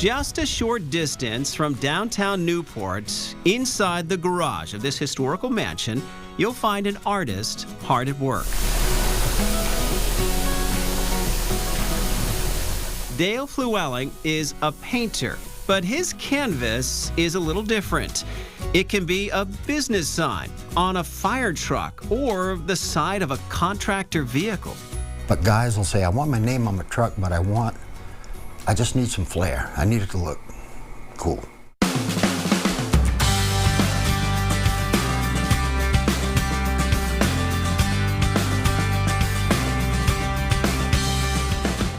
Just a short distance from downtown Newport, inside the garage of this historical mansion, you'll find an artist hard at work. Dale Flewelling is a painter, but his canvas is a little different. It can be a business sign on a fire truck or the side of a contractor vehicle. But guys will say, I want my name on my truck, but I just need some flair. I need it to look cool.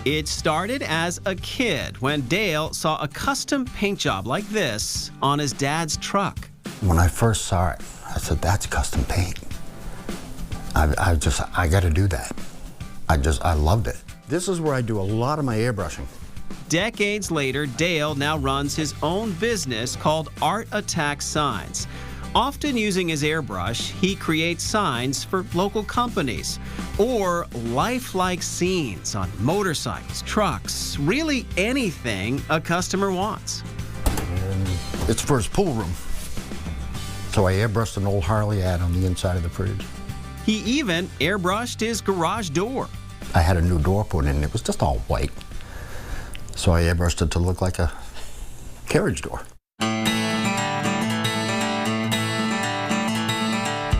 It started as a kid when Dale saw a custom paint job like this on his dad's truck. When I first saw it, I said, that's custom paint. I got to do that. I loved it. This is where I do a lot of my airbrushing. Decades later, Dale now runs his own business called Art Attack Signs. Often using his airbrush, he creates signs for local companies or lifelike scenes on motorcycles, trucks, really anything a customer wants. And it's for his pool room. So I airbrushed an old Harley ad on the inside of the fridge. He even airbrushed his garage door. I had a new door put in. It was just all white. So I airbrushed it to look like a carriage door.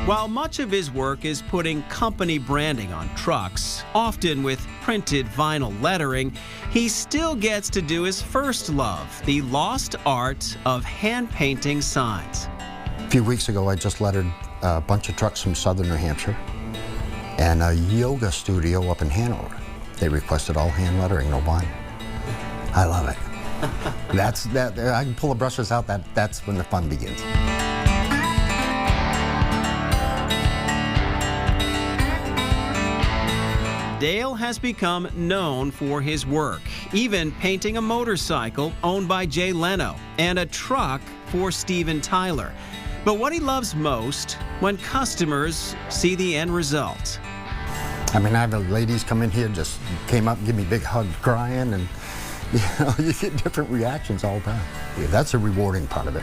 While much of his work is putting company branding on trucks, often with printed vinyl lettering, he still gets to do his first love, the lost art of hand-painting signs. A few weeks ago, I just lettered a bunch of trucks from southern New Hampshire and a yoga studio up in Hanover. They requested all hand lettering, no vinyl. I love it. I can pull the brushes out, that's when the fun begins. Dale has become known for his work, even painting a motorcycle owned by Jay Leno and a truck for Steven Tyler. But what he loves most, when customers see the end result. I mean, I have ladies come in here, just came up and give me big hugs crying, and you get different reactions all the time. Yeah, that's a rewarding part of it.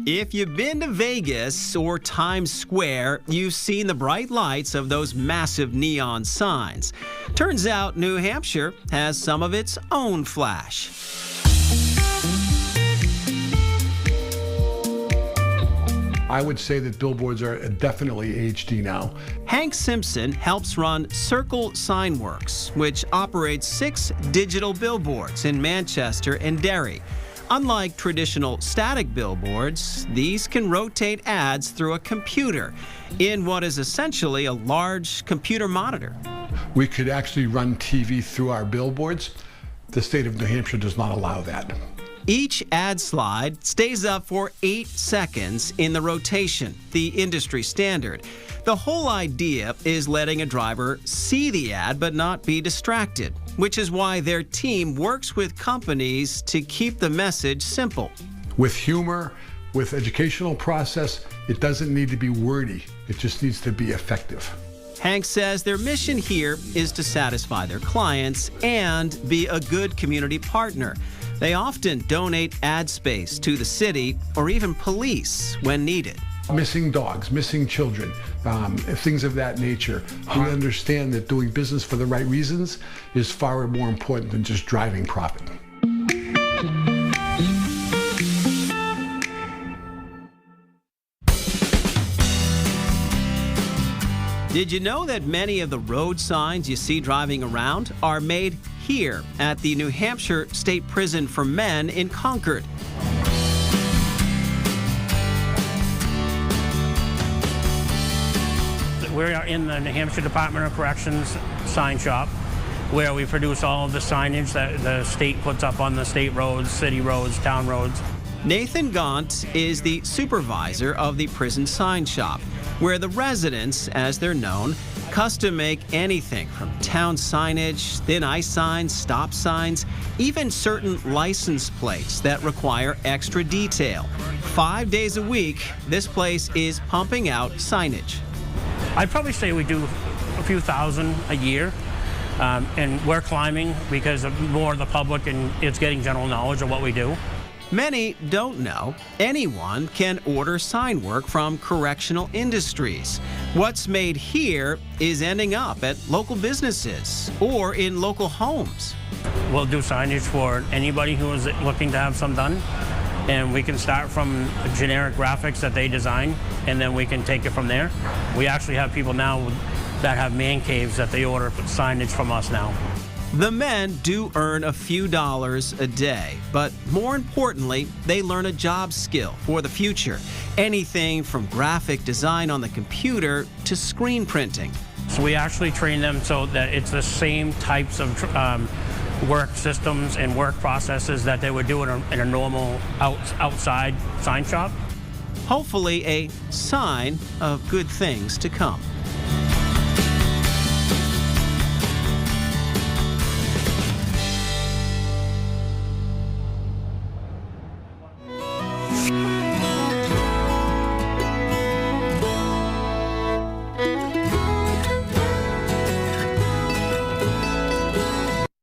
If you've been to Vegas or Times Square, you've seen the bright lights of those massive neon signs. Turns out New Hampshire has some of its own flash. I would say that billboards are definitely HD now. Hank Simpson helps run Circle Signworks, which operates 6 digital billboards in Manchester and Derry. Unlike traditional static billboards, these can rotate ads through a computer in what is essentially a large computer monitor. We could actually run TV through our billboards. The state of New Hampshire does not allow that. Each ad slide stays up for 8 seconds in the rotation, the industry standard. The whole idea is letting a driver see the ad but not be distracted, which is why their team works with companies to keep the message simple. With humor, with educational process, it doesn't need to be wordy. It just needs to be effective. Hank says their mission here is to satisfy their clients and be a good community partner. They often donate ad space to the city or even police when needed. Missing dogs, missing children, things of that nature. We understand that doing business for the right reasons is far more important than just driving profit. Did you know that many of the road signs you see driving around are made here at the New Hampshire State Prison for Men in Concord? We are in the New Hampshire Department of Corrections sign shop, where we produce all of the signage that the state puts up on the state roads, city roads, town roads. Nathan Gaunt is the supervisor of the prison sign shop, where the residents, as they're known, custom make anything from town signage, thin ice signs, stop signs, even certain license plates that require extra detail. 5 days a week, this place is pumping out signage. I'd probably say we do a few thousand a year. And we're climbing because of more of the public, and it's getting general knowledge of what we do. Many don't know anyone can order sign work from Correctional Industries. What's made here is ending up at local businesses or in local homes. We'll do signage for anybody who is looking to have some done, and we can start from generic graphics that they design, and then we can take it from there. We actually have people now that have man caves that they order signage from us now. The men do earn a few dollars a day, but more importantly, they learn a job skill for the future. Anything from graphic design on the computer to screen printing. So we actually train them so that it's the same types of work systems and work processes that they would do in a normal outside sign shop. Hopefully a sign of good things to come.